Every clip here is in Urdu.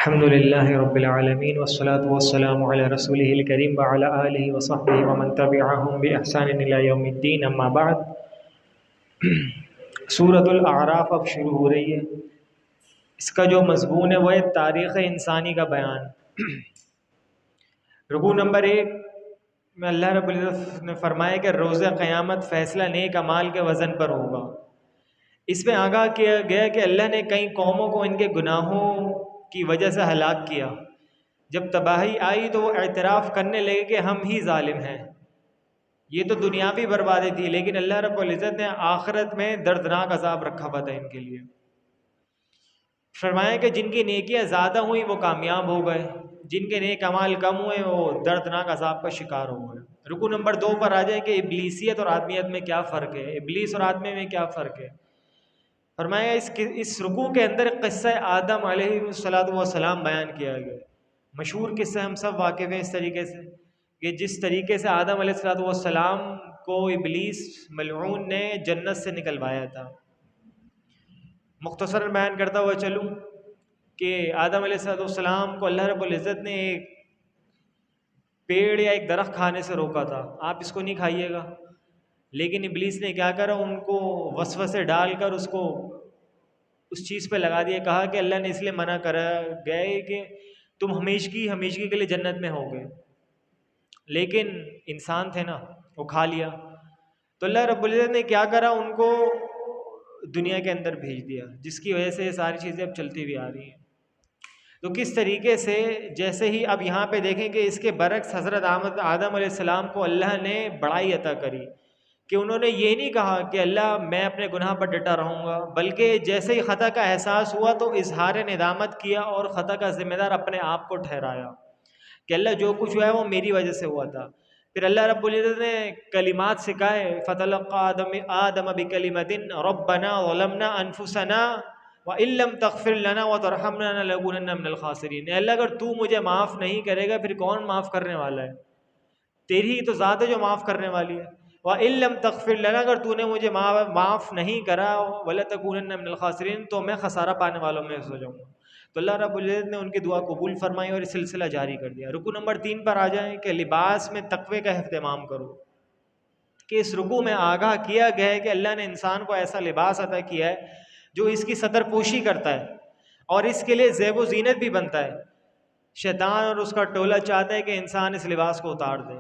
الحمد للہ رب العالمین والصلاة والسلام علی رسولہ الکریم وعلی آلہ وصحبہ ومن تبعہم بإحسان الی یوم الدین، اما بعد۔ سورۃ الاعراف اب شروع ہو رہی ہے۔ اس کا جو مضمون ہے وہ ہے تاریخ انسانی کا بیان۔ رکوع نمبر 1 میں اللہ رب العزت نے فرمایا کہ روز قیامت فیصلہ نیک اعمال کے وزن پر ہوگا۔ اس میں آگاہ کیا گیا کہ اللہ نے کئی قوموں کو ان کے گناہوں کی وجہ سے ہلاک کیا۔ جب تباہی آئی تو وہ اعتراف کرنے لگے کہ ہم ہی ظالم ہیں۔ یہ تو دنیاوی بربادی تھی، لیکن اللہ رب العزت نے آخرت میں دردناک عذاب رکھا ہوا تھا ان کے لیے۔ فرمایا کہ جن کی نیکیاں زیادہ ہوئیں وہ کامیاب ہو گئے، جن کے نیک اعمال کم ہوئے وہ دردناک عذاب کا شکار ہو گئے۔ رکوع نمبر 2 پر آ جائیں کہ ابلیسیت اور آدمیت میں کیا فرق ہے، ابلیس اور آدمی میں کیا فرق ہے۔ فرمایا اس رکوع کے اندر قصہ آدم علیہ السلام بیان کیا گیا۔ مشہور قصہ ہم سب واقف ہیں اس طریقے سے کہ جس طریقے سے آدم علیہ السلام کو ابلیس ملعون نے جنت سے نکلوایا تھا۔ مختصراً بیان کرتا ہوا چلوں کہ آدم علیہ السلام کو اللہ رب العزت نے ایک پیڑ یا ایک درخت کھانے سے روکا تھا، آپ اس کو نہیں کھائیے گا، لیکن ابلیس نے کیا کرا، ان کو وسوسے ڈال کر اس کو اس چیز پہ لگا دیا۔ کہا کہ اللہ نے اس لیے منع کرا گئے کہ تم ہمیشگی کے لیے جنت میں ہوگے، لیکن انسان تھے نا، وہ کھا لیا۔ تو اللہ رب العزت نے کیا کرا، ان کو دنیا کے اندر بھیج دیا، جس کی وجہ سے یہ ساری چیزیں اب چلتی ہوئی آ رہی ہیں۔ تو کس طریقے سے، جیسے ہی اب یہاں پہ دیکھیں کہ اس کے برعکس حضرت آدم علیہ السلام کو اللہ نے بڑائی عطا کری کہ انہوں نے یہ نہیں کہا کہ اللہ میں اپنے گناہ پر ڈٹا رہوں گا، بلکہ جیسے ہی خطا کا احساس ہوا تو اظہار ندامت کیا اور خطا کا ذمہ دار اپنے آپ کو ٹھہرایا کہ اللہ جو کچھ ہوا ہے وہ میری وجہ سے ہوا تھا۔ پھر اللہ رب العزت نے کلمات سکھائے، فَتَلَقَّىٰ آدَمَ بِكَلِمَةٍ رَبَّنَا ظَلَمْنَا أَنفُسَنَا وَإِن لَّمْ تَغْفِرْ لَنَا وَتَرْحَمْنَا لَنَكُونَنَّ مِنَ الْخَاسِرِينَ۔ اے اللہ اگر تو مجھے معاف نہیں کرے گا پھر کون معاف کرنے والا ہے؟ تیری ہی تو ذات ہے جو معاف کرنے والی ہے۔ وَإِن لَّمْ تَغْفِرْ لَنَا، اگر تو نے مجھے معاف نہیں کرا، وَلَتَكُونَنَّ مِنَ الْخَاسِرِينَ، تو میں خسارہ پانے والوں میں ہو جاؤں گا۔ تو اللہ رب العزت نے ان کی دعا قبول فرمائی اور یہ سلسلہ جاری کر دیا۔ رکوع نمبر 3 پر آ جائیں کہ لباس میں تقوی کا اہتمام کرو، کہ اس رکوع میں آگاہ کیا گیا ہے کہ اللہ نے انسان کو ایسا لباس عطا کیا ہے جو اس کی ستر پوشی کرتا ہے اور اس کے لیے زیب و زینت بھی بنتا ہے۔ شیطان اور اس کا ٹولہ چاہتا ہے کہ انسان اس لباس کو اتار دے۔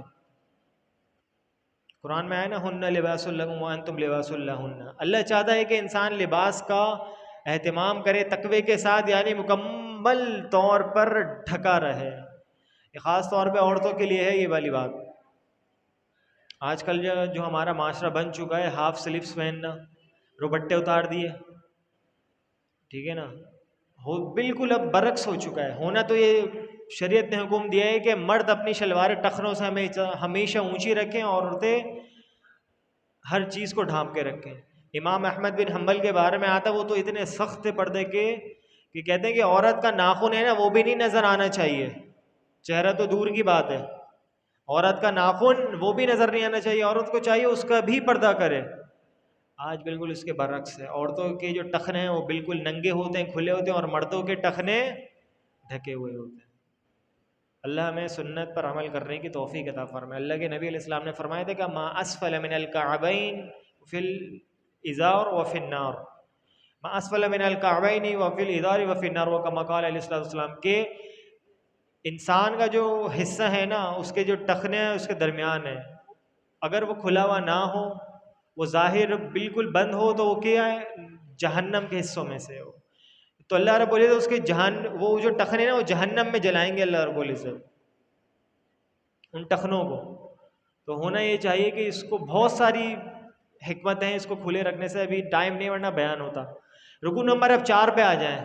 قرآن میں آئے نا، ہن لباس لکم وانتم لباس لہن۔ اللہ چاہتا ہے کہ انسان لباس کا اہتمام کرے تقوی کے ساتھ، یعنی مکمل طور پر ڈھکا رہے۔ یہ خاص طور پہ عورتوں کے لیے ہے یہ والی بات۔ آج کل جو ہمارا معاشرہ بن چکا ہے، ہاف سلیوز پہننا، دوپٹے اتار دیے، ٹھیک ہے نا، بالکل اب برعکس ہو چکا ہے۔ ہونا تو یہ شریعت نے حکم دیا ہے کہ مرد اپنی شلوار ٹخنوں سے ہمیشہ اونچی رکھیں اور عورتیں ہر چیز کو ڈھانپ کے رکھیں۔ امام احمد بن حنبل کے بارے میں آتا، وہ تو اتنے سخت تھے پردے کے کہ کہتے ہیں کہ عورت کا ناخن ہے نا وہ بھی نہیں نظر آنا چاہیے، چہرہ تو دور کی بات ہے، عورت کا ناخن وہ بھی نظر نہیں آنا چاہیے، عورت کو چاہیے اس کا بھی پردہ کرے۔ آج بالکل اس کے برعکس ہے، عورتوں کے جو ٹخنے ہیں وہ بالکل ننگے ہوتے ہیں، کھلے ہوتے ہیں، اور مردوں کے ٹخنے ڈھکے ہوئے ہوتے ہیں۔ اللہ ہمیں سنت پر عمل کرنے کی توفیق عطا فرمائے۔ اللہ کے نبی علیہ السلام نے فرمایا تھا کہ ما اسفل من الکعبین فی الازار وفی النار، ما اسفل من الکعبین وفی الازار وفی النار، وکما قال علیہ السلام کہ انسان کا جو حصہ ہے نا، اس کے جو ٹخنے ہیں اس کے درمیان ہے، اگر وہ کھلا ہوا نہ ہو، وہ ظاہر بالکل بند ہو، تو وہ کیا ہے، جہنم کے حصوں میں سے ہو۔ تو اللہ رب العزت اس کے وہ جو ٹخنے نا وہ جہنم میں جلائیں گے اللہ رب العزت ان ٹخنوں کو۔ تو ہونا یہ چاہیے کہ اس کو بہت ساری حکمتیں ہیں اس کو کھلے رکھنے سے، ابھی ٹائم نہیں ورنہ بیان ہوتا۔ رکوع نمبر اب 4 پہ آ جائیں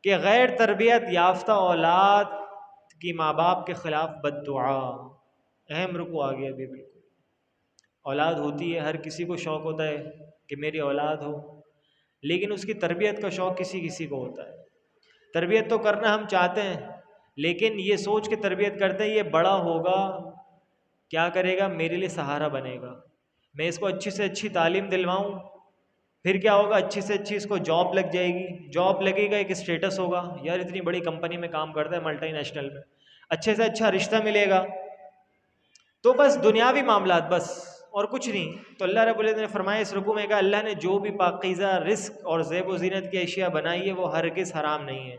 کہ غیر تربیت یافتہ اولاد کی ماں باپ کے خلاف بد دعا۔ اہم رکوع آ گیا ابھی بالکل۔ اولاد ہوتی ہے، ہر کسی کو شوق ہوتا ہے کہ میری اولاد ہو، لیکن اس کی تربیت کا شوق کسی کسی کو ہوتا ہے۔ تربیت تو کرنا ہم چاہتے ہیں، لیکن یہ سوچ کے تربیت کرتے ہیں یہ بڑا ہوگا کیا کرے گا، میرے لیے سہارا بنے گا، میں اس کو اچھی سے اچھی تعلیم دلواؤں، پھر کیا ہوگا؟ اچھی سے اچھی اس کو جاب لگ جائے گی، جاب لگے گا، ایک اسٹیٹس ہوگا، یار اتنی بڑی کمپنی میں کام کرتا ہے، ملٹی نیشنل میں، اچھے سے اچھا رشتہ ملے گا، تو بس دنیاوی معاملات بس، اور کچھ نہیں۔ تو اللہ رب العزت نے فرمایا اس رکوع میں کہ اللہ نے جو بھی پاکیزہ رزق اور زیب و زینت کی اشیاء بنائی ہے وہ ہرگز حرام نہیں ہے،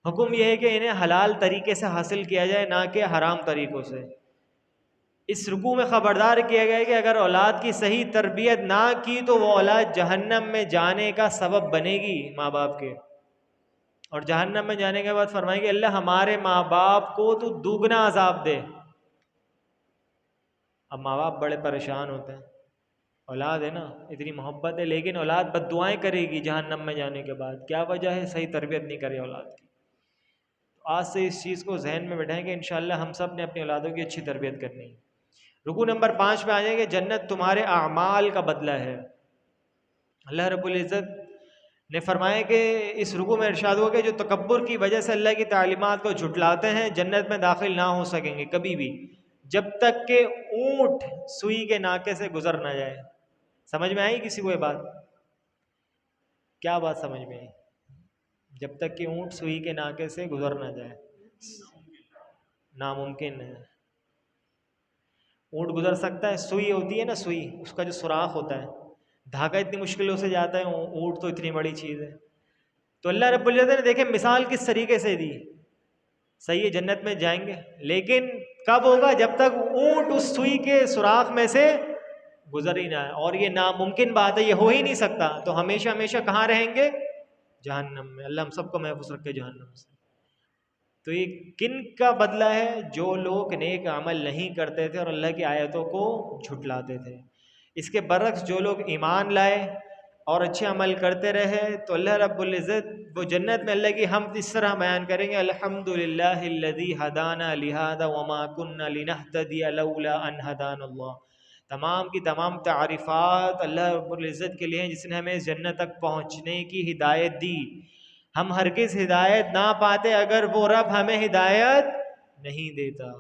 حکم یہ ہے کہ انہیں حلال طریقے سے حاصل کیا جائے، نہ کہ حرام طریقوں سے۔ اس رکوع میں خبردار کیا گیا ہے کہ اگر اولاد کی صحیح تربیت نہ کی تو وہ اولاد جہنم میں جانے کا سبب بنے گی ماں باپ کے، اور جہنم میں جانے کے بعد فرمائیں گے اللہ ہمارے ماں باپ کو تو دوگنا عذاب دے۔ اب ماں باپ بڑے پریشان ہوتے ہیں، اولاد ہے نا، اتنی محبت ہے، لیکن اولاد بد دعائیں کرے گی جہنم میں جانے کے بعد، کیا وجہ ہے؟ صحیح تربیت نہیں کرے اولاد کی۔ آج سے اس چیز کو ذہن میں بٹھائیں کہ انشاءاللہ ہم سب نے اپنی اولادوں کی اچھی تربیت کرنی ہے۔ رکوع نمبر 5 پہ آ جائیں گے، جنت تمہارے اعمال کا بدلہ ہے۔ اللہ رب العزت نے فرمایا کہ اس رکوع میں ارشاد ہوا کہ جو تکبر کی وجہ سے اللہ کی تعلیمات کو جھٹلاتے ہیں جنت میں داخل نہ ہو سکیں گے کبھی بھی، جب تک کہ اونٹ سوئی کے ناکے سے گزر نہ جائے۔ سمجھ میں آئی کسی کو یہ بات؟ کیا بات سمجھ میں آئی؟ جب تک کہ اونٹ سوئی کے ناکے سے گزر نہ جائے، ناممکن ہے۔ اونٹ گزر سکتا ہے، سوئی ہوتی ہے نا، سوئی اس کا جو سوراخ ہوتا ہے، دھاگا اتنی مشکلوں سے جاتا ہے، اونٹ تو اتنی بڑی چیز ہے۔ تو اللہ رب العزت نے دیکھیں مثال کس طریقے سے دی، صحیح ہے جنت میں جائیں گے، لیکن کب ہوگا؟ جب تک اونٹ اس سوئی کے سوراخ میں سے گزر ہی نہ ہے، اور یہ ناممکن بات ہے، یہ ہو ہی نہیں سکتا۔ تو ہمیشہ ہمیشہ کہاں رہیں گے؟ جہنم میں۔ اللہ ہم سب کو محفوظ رکھے جہنم سے۔ تو یہ کن کا بدلہ ہے؟ جو لوگ نیک عمل نہیں کرتے تھے اور اللہ کی آیتوں کو جھٹلاتے تھے۔ اس کے برعکس جو لوگ ایمان لائے اور اچھے عمل کرتے رہے تو اللہ رب العزت وہ جنت میں اللہ کی حمد اس طرح بیان کریں گے، الحمدللہ الذی ہدانا لہذا وما کنا لنہتدی لولا ان ہدانا اللہ۔ تمام کی تمام تعریفات اللہ رب العزت کے لیے ہیں جس نے ہمیں اس جنت تک پہنچنے کی ہدایت دی۔ ہم ہرگز ہدایت نہ پاتے اگر وہ رب ہمیں ہدایت نہیں دیتا۔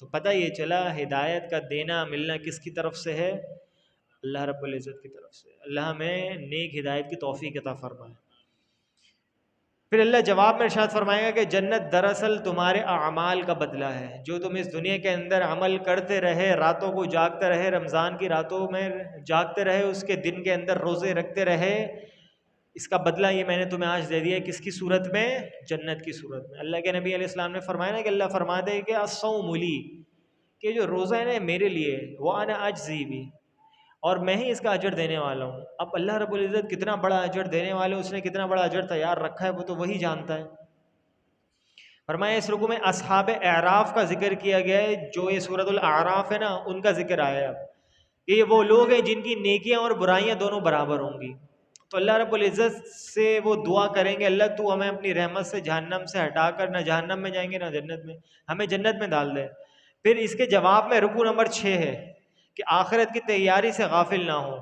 تو پتہ یہ چلا ہدایت کا دینا ملنا کس کی طرف سے ہے؟ اللہ رب العزت کی طرف سے۔ اللہ ہمیں نیک ہدایت کی توفیق عطا فرمائے۔ پھر اللہ جواب میں ارشاد فرمائے گا کہ جنت دراصل تمہارے اعمال کا بدلہ ہے، جو تم اس دنیا کے اندر عمل کرتے رہے، راتوں کو جاگتے رہے، رمضان کی راتوں میں جاگتے رہے، اس کے دن کے اندر روزے رکھتے رہے، اس کا بدلہ یہ میں نے تمہیں آج دے دیا ہے۔ کس کی صورت میں؟ جنت کی صورت میں۔ اللہ کے نبی علیہ السلام نے فرمایا نا کہ اللہ فرماتے ہیں کہ الصوم لی، کہ جو روزہ ہے نا میرے لیے، وانا اجزی بھی، اور میں ہی اس کا اجر دینے والا ہوں۔ اب اللہ رب العزت کتنا بڑا اجر دینے والا ہے، اس نے کتنا بڑا اجر تیار رکھا ہے، وہ تو وہی جانتا ہے۔ فرمایا اس رکوع میں اصحاب اعراف کا ذکر کیا گیا ہے، جو یہ سورۃ الاعراف ہے نا ان کا ذکر آیا ہے اب، کہ یہ وہ لوگ ہیں جن کی نیکیاں اور برائیاں دونوں برابر ہوں گی۔ تو اللہ رب العزت سے وہ دعا کریں گے اللہ تو ہمیں اپنی رحمت سے جہنم سے ہٹا کر نہ جہنم میں جائیں گے نہ جنت میں، ہمیں جنت میں ڈال دے۔ پھر اس کے جواب میں رکوع نمبر 6 ہے کہ آخرت کی تیاری سے غافل نہ ہو۔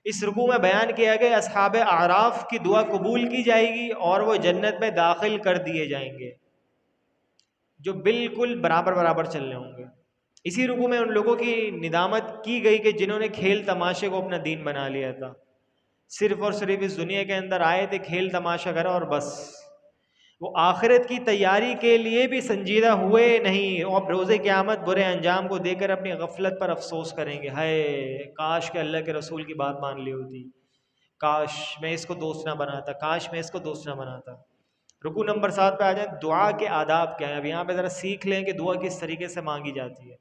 اس رکوع میں بیان کیا گیا اصحاب اعراف کی دعا قبول کی جائے گی اور وہ جنت میں داخل کر دیے جائیں گے، جو بالکل برابر برابر چلنے ہوں گے۔ اسی رکوع میں ان لوگوں کی ندامت کی گئی کہ جنہوں نے کھیل تماشے کو اپنا دین بنا لیا تھا، صرف اور صرف اس دنیا کے اندر آئے تھے کھیل تماشا کرا اور بس، وہ آخرت کی تیاری کے لیے بھی سنجیدہ ہوئے نہیں، اور روز قیامت برے انجام کو دے کر اپنی غفلت پر افسوس کریں گے، ہائے کاش کہ اللہ کے رسول کی بات مان لی ہوتی، کاش میں اس کو دوست نہ بناتا، کاش میں اس کو دوست نہ بناتا۔ رکوع نمبر 7 پہ آ جائیں، دعا کے آداب کیا ہیں؟ اب یہاں پہ ذرا سیکھ لیں کہ دعا کس طریقے سے مانگی جاتی ہے۔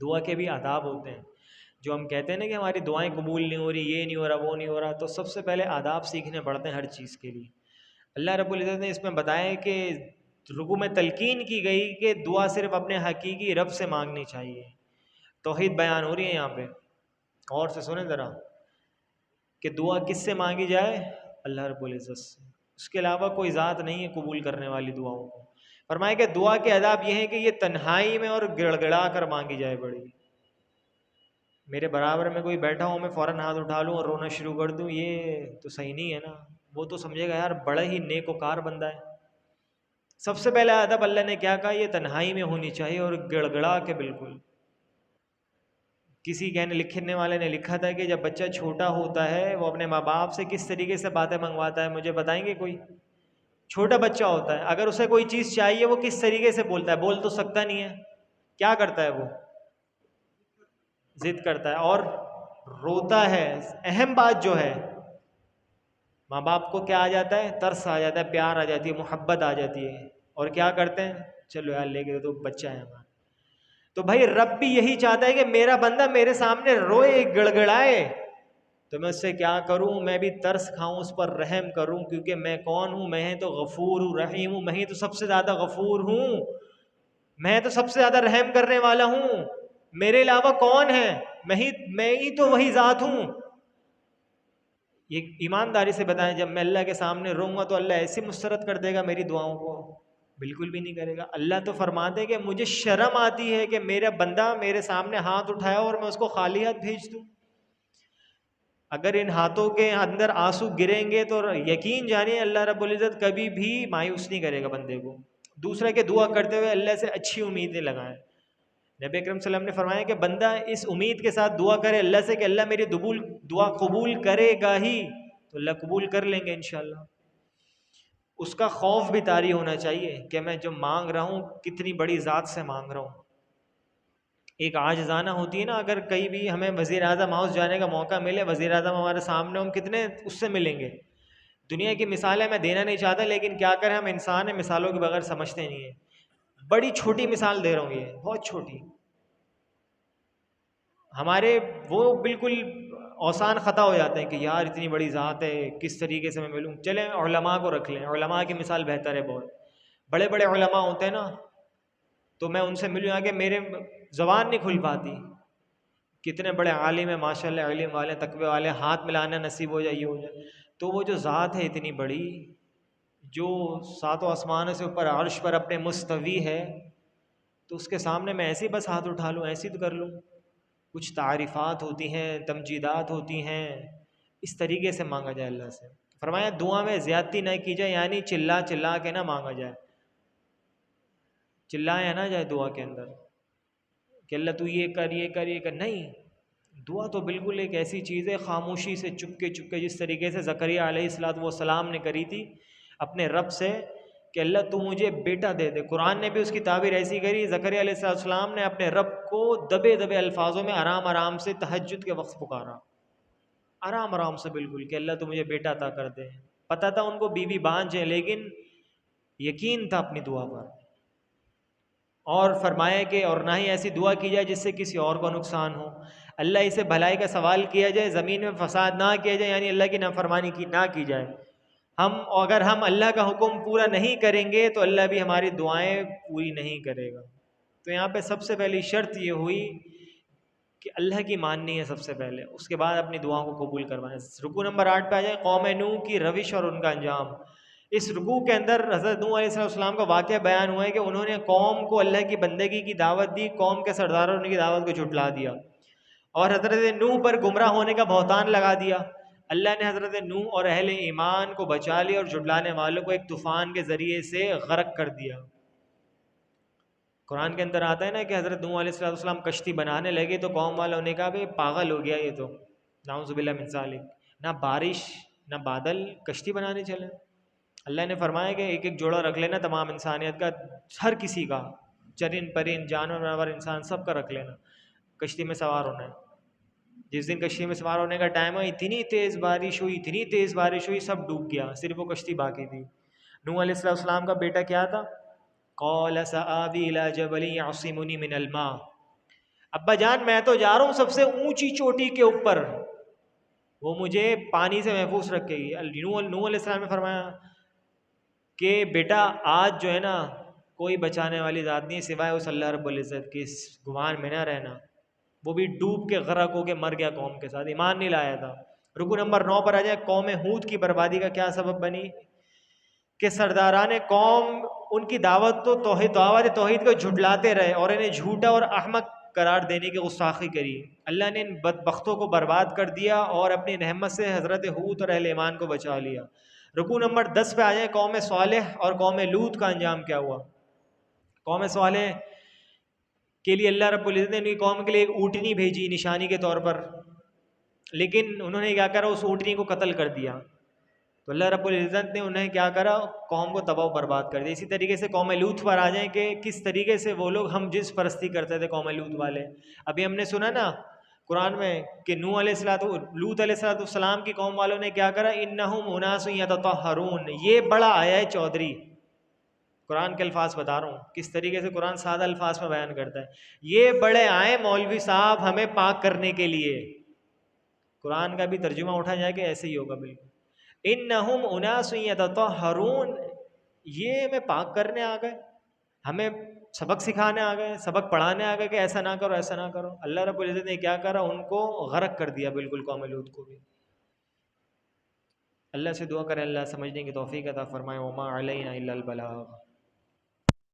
دعا کے بھی آداب ہوتے ہیں، جو ہم کہتے ہیں نا کہ ہماری دعائیں قبول نہیں ہو رہی، یہ نہیں ہو رہا، وہ نہیں ہو رہا، تو سب سے پہلے آداب سیکھنے پڑتے ہیں ہر چیز کے لیے۔ اللہ رب العزت نے اس میں بتایا کہ رکوع میں تلقین کی گئی کہ دعا صرف اپنے حقیقی رب سے مانگنی چاہیے، توحید بیان ہو رہی ہے یہاں پہ، اور سے سنیں ذرا کہ دعا کس سے مانگی جائے؟ اللہ رب العزت سے، اس کے علاوہ کوئی ذات نہیں ہے قبول کرنے والی دعاؤں کو۔ فرمایا کہ دعا کے آداب یہ ہیں کہ یہ تنہائی میں اور گڑ گڑا کر مانگی جائے بڑی، میرے برابر میں کوئی بیٹھا ہوں میں فوراً ہاتھ اٹھا لوں اور رونا شروع کر دوں، یہ تو صحیح نہیں ہے نا، وہ تو سمجھے گا یار بڑا ہی نیک و کار بندہ ہے۔ سب سے پہلا ادب اللہ نے کیا کہا؟ یہ تنہائی میں ہونی چاہیے اور گڑ گڑا کے بالکل۔ کسی لکھنے والے نے لکھا تھا کہ جب بچہ چھوٹا ہوتا ہے وہ اپنے ماں باپ سے کس طریقے سے باتیں منگواتا ہے، مجھے بتائیں گے کوئی؟ چھوٹا بچہ ہوتا ہے، اگر اسے کوئی چیز چاہیے وہ کس طریقے سے بولتا ہے؟ بول تو سکتا نہیں ہے، کیا کرتا ہے وہ؟ ضد کرتا ہے اور روتا ہے۔ اہم بات جو ہے، ماں باپ کو کیا آ جاتا ہے؟ ترس آ جاتا ہے، پیار آ جاتی ہے، محبت آ جاتی ہے، اور کیا کرتے ہیں؟ چلو یار لے کے تو بچہ ہے ہمارا۔ تو بھائی رب بھی یہی چاہتا ہے کہ میرا بندہ میرے سامنے روئے، گڑ گڑائے، تو میں اس سے کیا کروں؟ میں بھی ترس کھاؤں، اس پر رحم کروں، کیونکہ میں کون ہوں؟ میں تو غفور ہوں، رحیم ہوں، میں ہی تو سب سے زیادہ غفور ہوں، میں تو سب سے زیادہ رحم کرنے والا ہوں، میرے علاوہ کون ہے؟ میں ہی تو وہی ذات ہوں۔ یہ ایمانداری سے بتائیں، جب میں اللہ کے سامنے روؤں گا تو اللہ ایسے مسترد کر دے گا میری دعاؤں کو؟ بالکل بھی نہیں کرے گا۔ اللہ تو فرماتے ہیں کہ مجھے شرم آتی ہے کہ میرا بندہ میرے سامنے ہاتھ اٹھایا اور میں اس کو خالی ہاتھ بھیج دوں۔ اگر ان ہاتھوں کے اندر آنسو گریں گے تو یقین جانیے اللہ رب العزت کبھی بھی مایوس نہیں کرے گا بندے کو۔ دوسرے کے دعا کرتے ہوئے اللہ سے اچھی امیدیں لگائیں۔ نبی اکرم صلی اللہ علیہ وسلم نے فرمایا کہ بندہ اس امید کے ساتھ دعا کرے اللہ سے کہ اللہ میری دعا قبول کرے گا ہی، تو اللہ قبول کر لیں گے انشاءاللہ۔ اس کا خوف بھی طاری ہونا چاہیے کہ میں جو مانگ رہا ہوں کتنی بڑی ذات سے مانگ رہا ہوں۔ ایک عاجزانہ ہوتی ہے نا، اگر کہیں بھی ہمیں وزیر اعظم ہاؤس جانے کا موقع ملے، وزیر اعظم ہمارے سامنے، ہم کتنے اس سے ملیں گے۔ دنیا کی مثالیں میں دینا نہیں چاہتا، لیکن کیا کریں، ہم انسان ہیں، مثالوں کے بغیر سمجھتے نہیں ہیں۔ بڑی چھوٹی مثال دے رہا ہوں، یہ بہت چھوٹی، ہمارے وہ بالکل اوسان خطا ہو جاتے ہیں کہ یار اتنی بڑی ذات ہے، کس طریقے سے میں ملوں؟ چلیں علماء کو رکھ لیں، علماء کی مثال بہتر ہے بہت۔ بڑے بڑے علماء ہوتے ہیں نا، تو میں ان سے ملوں آ کے میرے زبان نہیں کھل پاتی، کتنے بڑے عالم ہیں ماشاء اللہ، علم والے، تقوی والے، ہاتھ ملانا نصیب ہو جائے، یہ ہو جائے۔ تو وہ جو ذات ہے اتنی بڑی، جو ساتوں آسمانوں سے اوپر عرش پر اپنے مستوی ہے، تو اس کے سامنے میں ایسے ہی بس ہاتھ اٹھا لوں، ایسے ہی تو کر لوں؟ کچھ تعریفات ہوتی ہیں، تمجیدات ہوتی ہیں، اس طریقے سے مانگا جائے اللہ سے۔ فرمایا دعا میں زیادتی نہ کی جائے، یعنی چلا چلا کے نہ مانگا جائے، چلایا نہ جائے دعا کے اندر کہ اللہ تو یہ کر، یہ کر، یہ کر، نہیں۔ دعا تو بالکل ایک ایسی چیز ہے، خاموشی سے، چپکے چپکے، جس طریقے سے زکریا علیہ السلام نے کری تھی اپنے رب سے کہ اللہ تو مجھے بیٹا دے دے۔ قرآن نے بھی اس کی تعبیر ایسی کری، زکریا علیہ السلام نے اپنے رب کو دبے دبے الفاظوں میں آرام آرام سے تہجد کے وقت پکارا، آرام آرام سے بالکل، کہ اللہ تو مجھے بیٹا عطا کر دے۔ پتہ تھا ان کو بیوی بانجھ ہے، لیکن یقین تھا اپنی دعا پر۔ اور فرمایا کہ اور نہ ہی ایسی دعا کی جائے جس سے کسی اور کو نقصان ہو، اللہ اسے بھلائی کا سوال کیا جائے، زمین میں فساد نہ کیا جائے، یعنی اللہ کی نافرمانی نہ کی جائے۔ اگر ہم اللہ کا حکم پورا نہیں کریں گے تو اللہ بھی ہماری دعائیں پوری نہیں کرے گا۔ تو یہاں پہ سب سے پہلی شرط یہ ہوئی کہ اللہ کی ماننی ہے سب سے پہلے، اس کے بعد اپنی دعاؤں کو قبول کروائیں۔ رکوع نمبر 8 پہ آ جائیں، قوم نوح کی روش اور ان کا انجام۔ اس رکوع کے اندر حضرت نوح علیہ السلام کا واقعہ بیان ہوا ہے کہ انہوں نے قوم کو اللہ کی بندگی کی دعوت دی، قوم کے سرداروں نے کی دعوت کو جھٹلا دیا، اور حضرت نوح پر گمراہ ہونے کا بہتان لگا دیا۔ اللہ نے حضرت نوح اور اہل ایمان کو بچا لیا اور جھٹلانے والوں کو ایک طوفان کے ذریعے سے غرق کر دیا۔ قرآن کے اندر آتا ہے نا کہ حضرت نوح علیہ السلام کشتی بنانے لگے تو قوم والوں نے کہا بھئی پاگل ہو گیا یہ تو، نعوذ باللہ من ذالک، نہ بارش نہ بادل، کشتی بنانے چلے۔ اللہ نے فرمایا کہ ایک ایک جوڑا رکھ لینا تمام انسانیت کا، ہر کسی کا، چرند پرند، جانور، انسان، سب کا رکھ لینا، کشتی میں سوار ہونا ہے۔ جس دن کشتی میں سوار ہونے کا ٹائم ہے، اتنی تیز بارش ہوئی، اتنی تیز بارش ہوئی، سب ڈوب گیا، صرف وہ کشتی باقی تھی۔ نوح علیہ السلام کا بیٹا کیا تھا؟ قال سآوی الی جبل یعصمنی من الماء، ابا جان میں تو جا رہا ہوں سب سے اونچی چوٹی کے اوپر، وہ مجھے پانی سے محفوظ رکھے گی۔ نوح علیہ السلام نے فرمایا کہ بیٹا آج جو ہے نا کوئی بچانے والی ذات نہیں سوائے اس اللہ رب العزت کی، اس گمان میں نہ رہنا۔ وہ بھی ڈوب کے غرق ہو کے مر گیا قوم کے ساتھ، ایمان نہیں لایا تھا۔ رکوع نمبر 9 پر آ جائے، قوم ہود کی بربادی کا کیا سبب بنی؟ کہ سرداران قوم ان کی دعوت توحید کو جھٹلاتے رہے اور انہیں جھوٹا اور احمق قرار دینے کی گستاخی کری۔ اللہ نے ان بدبختوں کو برباد کر دیا اور اپنی رحمت سے حضرت ہود اور اہل ایمان کو بچا لیا۔ رکوع نمبر 10 پہ آ جائیں، قوم صالح اور قوم لوط کا انجام کیا ہوا؟ قوم صالح کے لیے اللہ رب العزت نے ان کی قوم کے لیے ایک اونٹنی بھیجی نشانی کے طور پر، لیکن انہوں نے کیا کرا، اس اونٹنی کو قتل کر دیا. تو اللہ رب العزت نے انہیں کیا کرا، قوم کو تباہ و برباد کر دیا. اسی طریقے سے قوم لوط پر آ جائیں کہ کس طریقے سے وہ لوگ ہم جنس پرستی کرتے تھے قوم لوط والے. ابھی ہم نے سنا نا قرآن میں کہ نوح علیہ لوط علیہ السلام کی قوم والوں نے کیا کرا، انہم اناس یتطہرون. یہ بڑا آیا ہے چودھری، قرآن کے الفاظ بتا رہا ہوں کس طریقے سے قرآن سادہ الفاظ میں بیان کرتا ہے. یہ بڑے آئے مولوی صاحب ہمیں پاک کرنے کے لیے. قرآن کا بھی ترجمہ اٹھا جائے کہ ایسے ہی ہوگا بالکل. انہم اناس یتطہرون، یہ ہمیں پاک کرنے آ گئے، ہمیں سبق سکھانے آ گئے، سبق پڑھانے آ گئے کہ ایسا نہ کرو ایسا نہ کرو. اللہ رب العزت نے کیا کرا، ان کو غرق کر دیا بالکل، قوم لوط کو بھی. اللہ سے دعا کریں اللہ سمجھنے کی توفیق عطا فرمائے. وما علینا الا البلاغ.